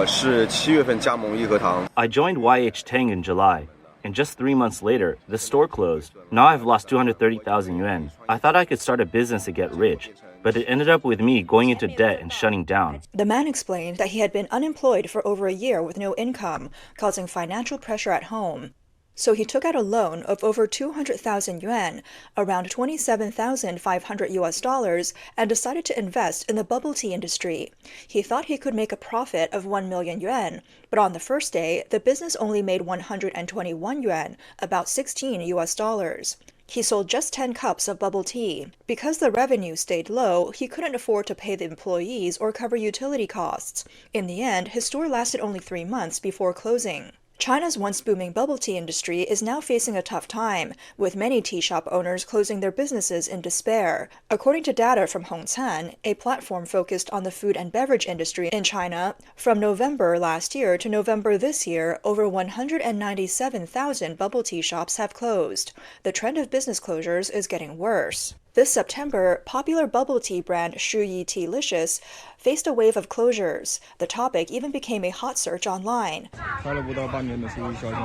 是7月份加盟义和堂。 I joined YH Tang in July, and just 3 months later, the store closed. Now I've lost 230,000 yuan. I thought I could start a business to get rich, but it ended up with me going into debt and shutting down. The man explained that he had been unemployed for over a year with no income, causing financial pressure at home. So he took out a loan of over 200,000 yuan, around 27,500 US dollars, and decided to invest in the bubble tea industry. He thought he could make a profit of 1 million yuan, but on the first day, the business only made 121 yuan, about 16 US dollars. He sold just 10 cups of bubble tea. Because the revenue stayed low, he couldn't afford to pay the employees or cover utility costs. In the end, his store lasted only 3 months before closing. China's once booming bubble tea industry is now facing a tough time, with many tea shop owners closing their businesses in despair. According to data from Hongcan, a platform focused on the food and beverage industry in China, from November last year to November this year, over 197,000 bubble tea shops have closed. The trend of business closures is getting worse. This September, popular bubble tea brand Shuyi Tealicious faced a wave of closures. The topic even became a hot search online.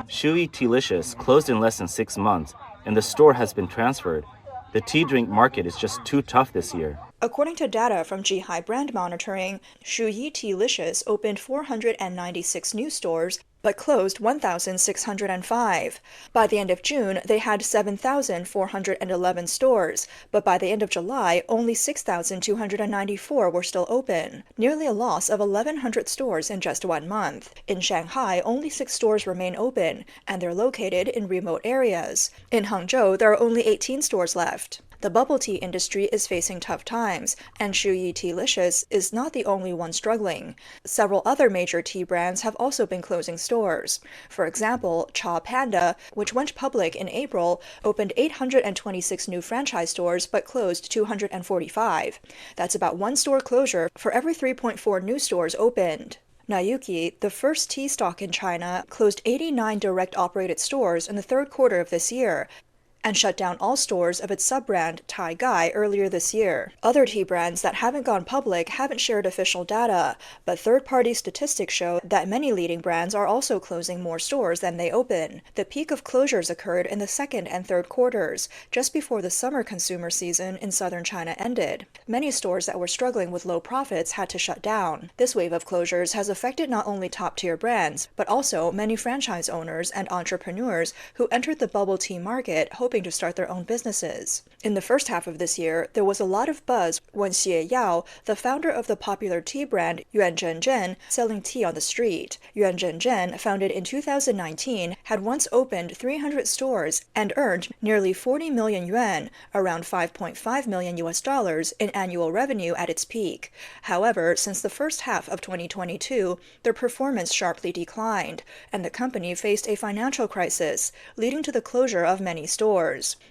Shuyi Tealicious closed in less than 6 months, and the store has been transferred. The tea drink market is just too tough this year. According to data from Jihai Brand Monitoring, Shuyi Tealicious opened 496 new stores but closed 1,605. By the end of June, they had 7,411 stores, but by the end of July, only 6,294 were still open, nearly a loss of 1,100 stores in just 1 month. In Shanghai, only 6 stores remain open, and they're located in remote areas. In Hangzhou, there are only 18 stores left. The bubble tea industry is facing tough times, and Shuyi Tealicious is not the only one struggling. Several other major tea brands have also been closing stores. For example, Cha Panda, which went public in April, opened 826 new franchise stores but closed 245. That's about 1 store closure for every 3.4 new stores opened. Nayuki, the first tea stock in China, closed 89 direct operated stores in the 3rd quarter of this year, and shut down all stores of its sub-brand Tai Gai earlier this year. Other tea brands that haven't gone public haven't shared official data, but third-party statistics show that many leading brands are also closing more stores than they open. The peak of closures occurred in the 2nd and 3rd quarters, just before the summer consumer season in southern China ended. Many stores that were struggling with low profits had to shut down. This wave of closures has affected not only top-tier brands, but also many franchise owners and entrepreneurs who entered the bubble tea market hoping to start their own businesses. In the first half of this year, there was a lot of buzz when Xie Yao, the founder of the popular tea brand Yuan Zhenzhen, selling tea on the street. Yuan Zhenzhen, founded in 2019, had once opened 300 stores and earned nearly 40 million yuan, around 5.5 million US dollars in annual revenue at its peak. However, since the first half of 2022, their performance sharply declined, and the company faced a financial crisis, leading to the closure of many stores.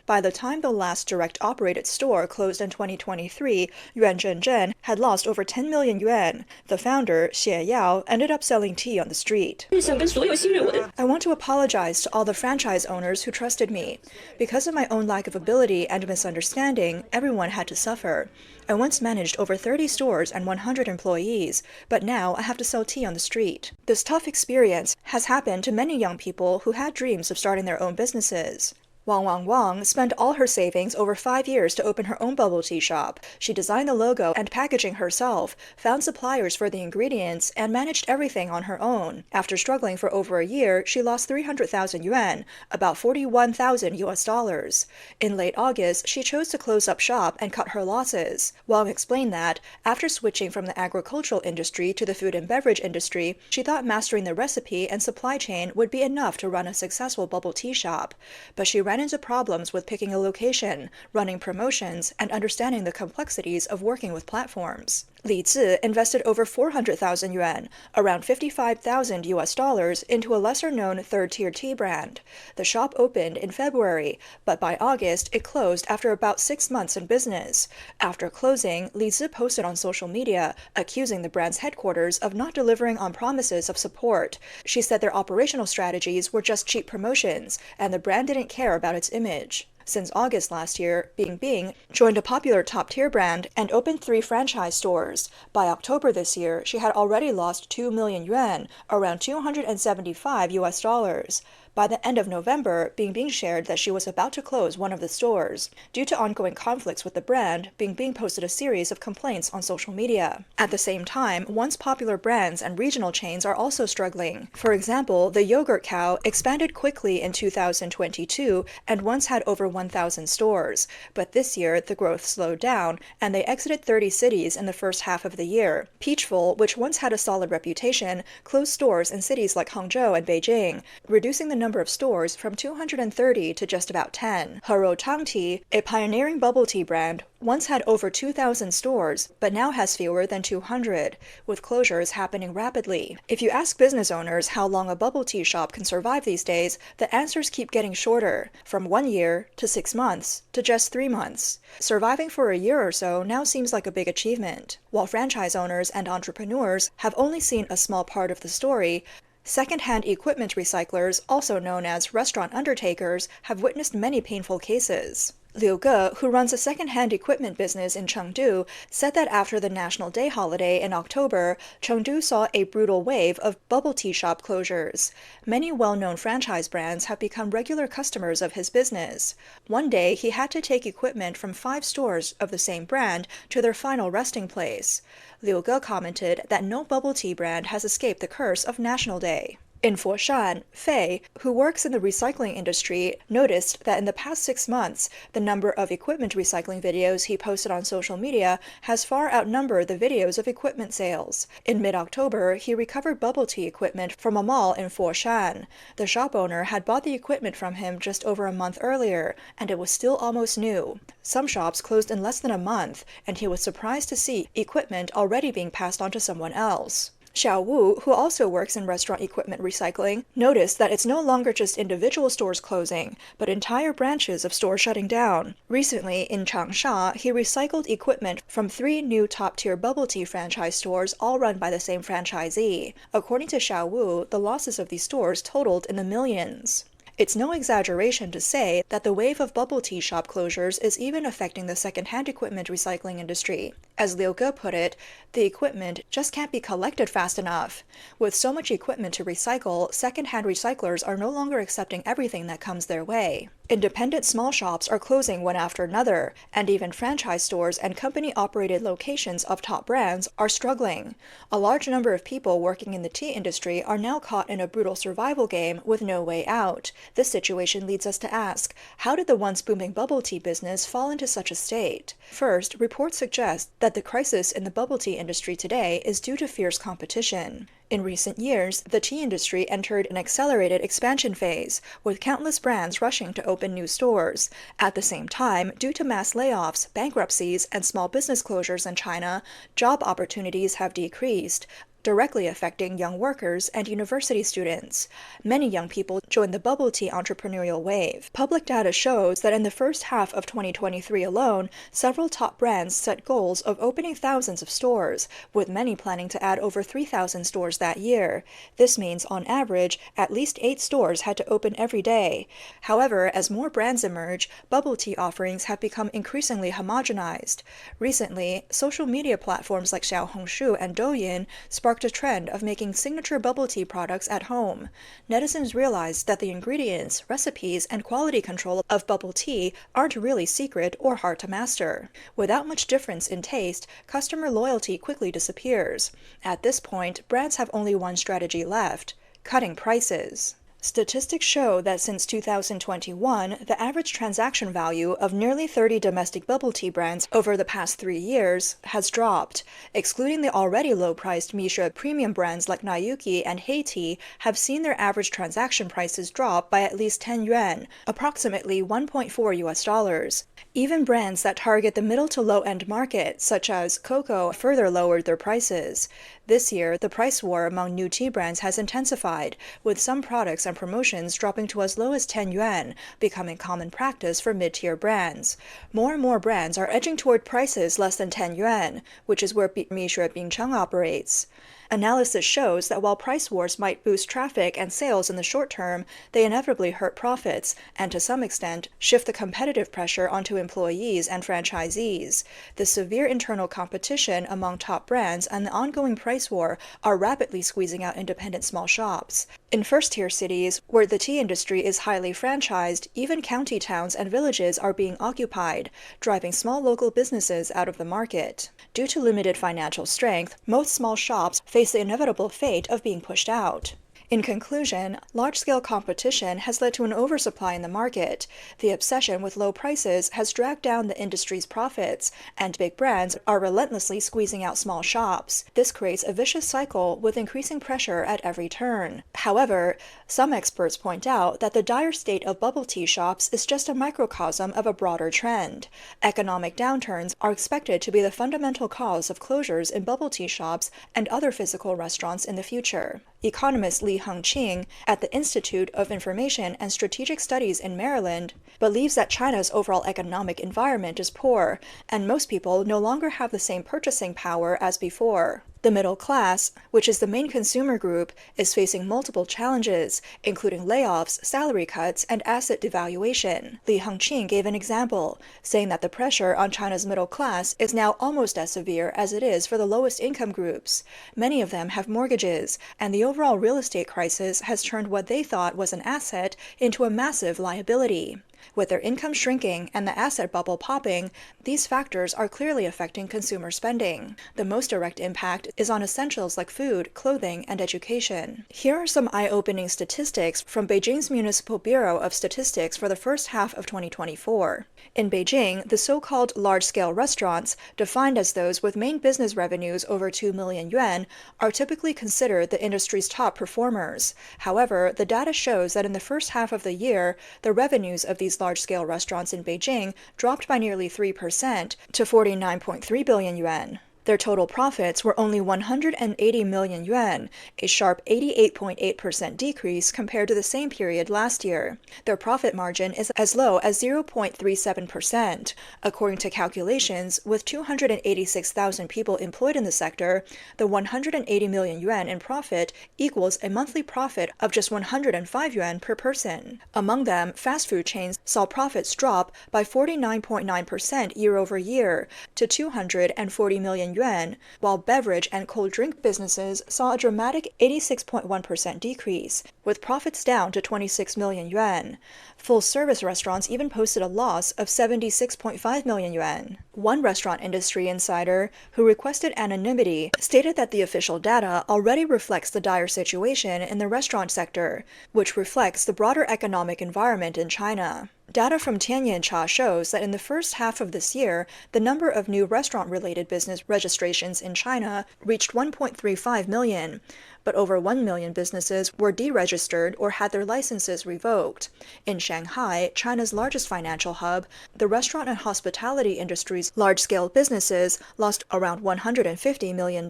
By the time the last direct-operated store closed in 2023, Yuan Zhenzhen had lost over 10 million yuan. The founder, Xie Yao, ended up selling tea on the street. I want to apologize to all the franchise owners who trusted me. Because of my own lack of ability and misunderstanding, everyone had to suffer. I once managed over 30 stores and 100 employees, but now I have to sell tea on the street. This tough experience has happened to many young people who had dreams of starting their own businesses. Wang spent all her savings over 5 years to open her own bubble tea shop. She designed the logo and packaging herself, found suppliers for the ingredients, and managed everything on her own. After struggling for over a year, she lost 300,000 yuan, about 41,000 US dollars. In late August, she chose to close up shop and cut her losses. Wang explained that, after switching from the agricultural industry to the food and beverage industry, she thought mastering the recipe and supply chain would be enough to run a successful bubble tea shop. But she ran into problems with picking a location, running promotions, and understanding the complexities of working with platforms. Li Zi invested over 400,000 yuan, around 55,000 US dollars, into a lesser-known third-tier tea brand. The shop opened in February, but by August, it closed after about 6 months in business. After closing, Li Zi posted on social media, accusing the brand's headquarters of not delivering on promises of support. She said their operational strategies were just cheap promotions, and the brand didn't care about its image. Since August last year, Bing joined a popular top-tier brand and opened 3 franchise stores. By October this year, she had already lost 2 million yuan, around $275. By the end of November, Bing shared that she was about to close one of the stores. Due to ongoing conflicts with the brand, Bing posted a series of complaints on social media. At the same time, once popular brands and regional chains are also struggling. For example, the yogurt cow expanded quickly in 2022 and once had over 1,000 stores. But this year, the growth slowed down, and they exited 30 cities in the first half of the year. Peachful, which once had a solid reputation, closed stores in cities like Hangzhou and Beijing, reducing the number of stores from 230 to just about 10. Hero Tang Tea, a pioneering bubble tea brand, once had over 2,000 stores, but now has fewer than 200, with closures happening rapidly. If you ask business owners how long a bubble tea shop can survive these days, the answers keep getting shorter, from 1 year to 6 months to just 3 months. Surviving for a year or so now seems like a big achievement. While franchise owners and entrepreneurs have only seen a small part of the story, second-hand equipment recyclers, also known as restaurant undertakers, have witnessed many painful cases. Liu Ge, who runs a second-hand equipment business in Chengdu, said that after the National Day holiday in October, Chengdu saw a brutal wave of bubble tea shop closures. Many well-known franchise brands have become regular customers of his business. One day, he had to take equipment from 5 stores of the same brand to their final resting place. Liu Ge commented that no bubble tea brand has escaped the curse of National Day. In Foshan, Fei, who works in the recycling industry, noticed that in the past 6 months, the number of equipment recycling videos he posted on social media has far outnumbered the videos of equipment sales. In mid-October, he recovered bubble tea equipment from a mall in Foshan. The shop owner had bought the equipment from him just over a month earlier, and it was still almost new. Some shops closed in less than a month, and he was surprised to see equipment already being passed on to someone else. Xiao Wu, who also works in restaurant equipment recycling, noticed that it's no longer just individual stores closing, but entire branches of stores shutting down. Recently, in Changsha, he recycled equipment from 3 new top-tier bubble tea franchise stores, all run by the same franchisee. According to Xiao Wu, the losses of these stores totaled in the millions. It's no exaggeration to say that the wave of bubble tea shop closures is even affecting the second-hand equipment recycling industry. As Liu Ge put it, the equipment just can't be collected fast enough. With so much equipment to recycle, second-hand recyclers are no longer accepting everything that comes their way. Independent small shops are closing one after another, and even franchise stores and company-operated locations of top brands are struggling. A large number of people working in the tea industry are now caught in a brutal survival game with no way out. This situation leads us to ask, how did the once booming bubble tea business fall into such a state? First, reports suggest that the crisis in the bubble tea industry today is due to fierce competition. In recent years, the tea industry entered an accelerated expansion phase, with countless brands rushing to open new stores. At the same time, due to mass layoffs, bankruptcies, and small business closures in China, job opportunities have decreased, directly affecting young workers and university students. Many young people joined the bubble tea entrepreneurial wave. Public data shows that in the first half of 2023 alone, several top brands set goals of opening thousands of stores, with many planning to add over 3,000 stores that year. This means, on average, at least 8 stores had to open every day. However, as more brands emerge, bubble tea offerings have become increasingly homogenized. Recently, social media platforms like Xiaohongshu and Douyin sparked a trend of making signature bubble tea products at home. Netizens realized that the ingredients, recipes, and quality control of bubble tea aren't really secret or hard to master. Without much difference in taste, customer loyalty quickly disappears. At this point, brands have only one strategy left: cutting prices. Statistics show that since 2021, the average transaction value of nearly 30 domestic bubble tea brands over the past 3 years has dropped. Excluding the already low-priced Mishra premium brands like Nayuki and Haiti have seen their average transaction prices drop by at least 10 yuan, approximately $1.4. Even brands that target the middle to low-end market, such as Coco, further lowered their prices. This year, the price war among new tea brands has intensified, with some products and promotions dropping to as low as 10 yuan, becoming common practice for mid-tier brands. More and more brands are edging toward prices less than 10 yuan, which is where Mishra Bingcheng operates. Analysis shows that while price wars might boost traffic and sales in the short term, they inevitably hurt profits and, to some extent, shift the competitive pressure onto employees and franchisees. The severe internal competition among top brands and the ongoing price war are rapidly squeezing out independent small shops. In first-tier cities, where the tea industry is highly franchised, even county towns and villages are being occupied, driving small local businesses out of the market. Due to limited financial strength, most small shops face the inevitable fate of being pushed out. In conclusion, large-scale competition has led to an oversupply in the market. The obsession with low prices has dragged down the industry's profits, and big brands are relentlessly squeezing out small shops. This creates a vicious cycle with increasing pressure at every turn. However, some experts point out that the dire state of bubble tea shops is just a microcosm of a broader trend. Economic downturns are expected to be the fundamental cause of closures in bubble tea shops and other physical restaurants in the future. Economist Li Hengqing at the Institute of Information and Strategic Studies in Maryland believes that China's overall economic environment is poor, and most people no longer have the same purchasing power as before. The middle class, which is the main consumer group, is facing multiple challenges, including layoffs, salary cuts, and asset devaluation. Li Hengqing gave an example, saying that the pressure on China's middle class is now almost as severe as it is for the lowest income groups. Many of them have mortgages, and the overall real estate crisis has turned what they thought was an asset into a massive liability. With their income shrinking and the asset bubble popping, these factors are clearly affecting consumer spending. The most direct impact is on essentials like food, clothing, and education. Here are some eye-opening statistics from Beijing's Municipal Bureau of Statistics for the first half of 2024. In Beijing, the so-called large-scale restaurants, defined as those with main business revenues over 2 million yuan, are typically considered the industry's top performers. However, the data shows that in the first half of the year, the revenues of these large-scale restaurants in Beijing dropped by nearly 3% to 49.3 billion yuan. Their total profits were only 180 million yuan, a sharp 88.8% decrease compared to the same period last year. Their profit margin is as low as 0.37%. According to calculations, with 286,000 people employed in the sector, the 180 million yuan in profit equals a monthly profit of just 105 yuan per person. Among them, fast food chains saw profits drop by 49.9% year-over-year to 240 million yuan, while beverage and cold drink businesses saw a dramatic 86.1% decrease, with profits down to 26 million yuan. Full-service restaurants even posted a loss of 76.5 million yuan. One restaurant industry insider, who requested anonymity, stated that the official data already reflects the dire situation in the restaurant sector, which reflects the broader economic environment in China. Data from Tianyancha shows that in the first half of this year, the number of new restaurant-related business registrations in China reached 1.35 million, but over 1 million businesses were deregistered or had their licenses revoked. In Shanghai, China's largest financial hub, the restaurant and hospitality industry's large-scale businesses lost around $150 million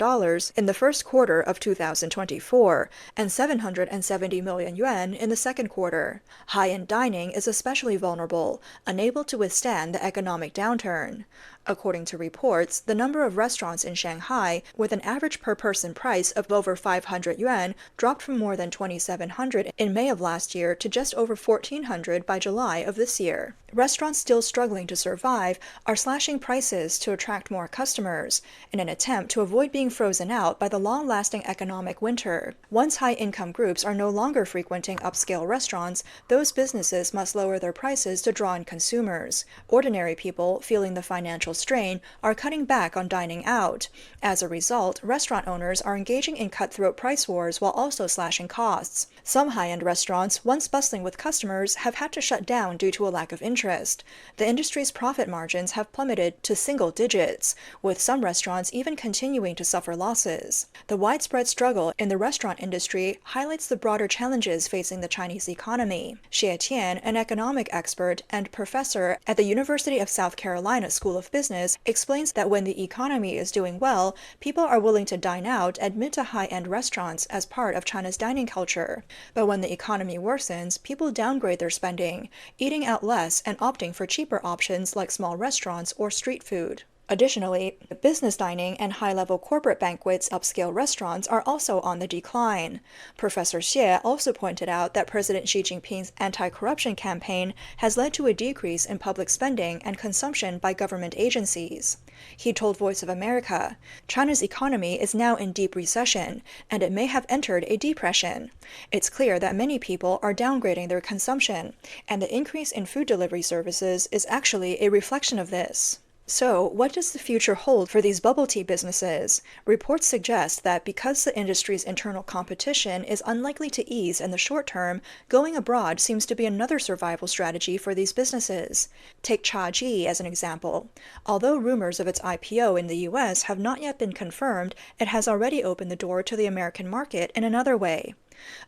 in the first quarter of 2024 and 770 million yuan in the second quarter. High-end dining is especially vulnerable, unable to withstand the economic downturn. According to reports, the number of restaurants in Shanghai with an average per-person price of over 500 yuan dropped from more than 2,700 in May of last year to just over 1,400 by July of this year. Restaurants still struggling to survive are slashing prices to attract more customers, in an attempt to avoid being frozen out by the long-lasting economic winter. Once high-income groups are no longer frequenting upscale restaurants, those businesses must lower their prices to draw in consumers. Ordinary people, feeling the financial strain, are cutting back on dining out. As a result, restaurant owners are engaging in cutthroat price wars while also slashing costs. Some high-end restaurants, once bustling with customers, have had to shut down due to a lack of interest. The industry's profit margins have plummeted to single digits, with some restaurants even continuing to suffer losses. The widespread struggle in the restaurant industry highlights the broader challenges facing the Chinese economy. Xie Tian, an economic expert and professor at the University of South Carolina School of Business, explains that when the economy is doing well, people are willing to dine out at mid to high-end restaurants as part of China's dining culture. But when the economy worsens, people downgrade their spending, eating out less and opting for cheaper options like small restaurants or street food. Additionally, business dining and high-level corporate banquets, upscale restaurants are also on the decline. Professor Xie also pointed out that President Xi Jinping's anti-corruption campaign has led to a decrease in public spending and consumption by government agencies. He told Voice of America, "China's economy is now in deep recession, and it may have entered a depression. It's clear that many people are downgrading their consumption, and the increase in food delivery services is actually a reflection of this." So, what does the future hold for these bubble tea businesses? Reports suggest that because the industry's internal competition is unlikely to ease in the short term, going abroad seems to be another survival strategy for these businesses. Take Cha-Ji as an example. Although rumors of its IPO in the US have not yet been confirmed, it has already opened the door to the American market in another way.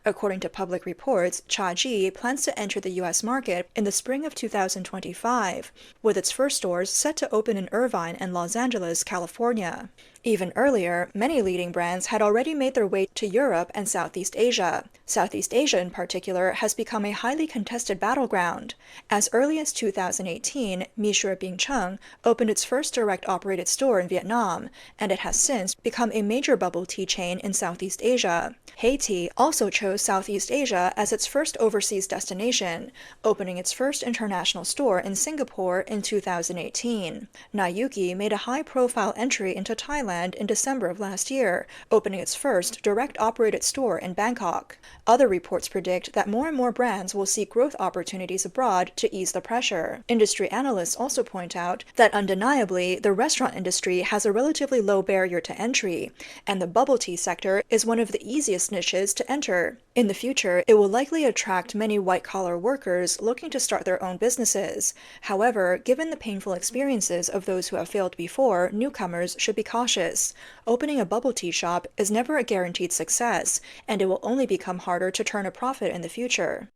According to public reports, Cha-Ji plans to enter the U.S. market in the spring of 2025, with its first stores set to open in Irvine and Los Angeles, California. Even earlier, many leading brands had already made their way to Europe and Southeast Asia. Southeast Asia, in particular, has become a highly contested battleground. As early as 2018, Mishur Bingcheng opened its first direct-operated store in Vietnam, and it has since become a major bubble tea chain in Southeast Asia. Haiti also chose Southeast Asia as its first overseas destination, opening its first international store in Singapore in 2018. Nayuki made a high-profile entry into Thailand in December of last year, opening its first direct-operated store in Bangkok. Other reports predict that more and more brands will seek growth opportunities abroad to ease the pressure. Industry analysts also point out that undeniably, the restaurant industry has a relatively low barrier to entry, and the bubble tea sector is one of the easiest niches to enter. In the future, it will likely attract many white-collar workers looking to start their own businesses. However, given the painful experiences of those who have failed before, newcomers should be cautious. Opening a bubble tea shop is never a guaranteed success, and it will only become harder to turn a profit in the future.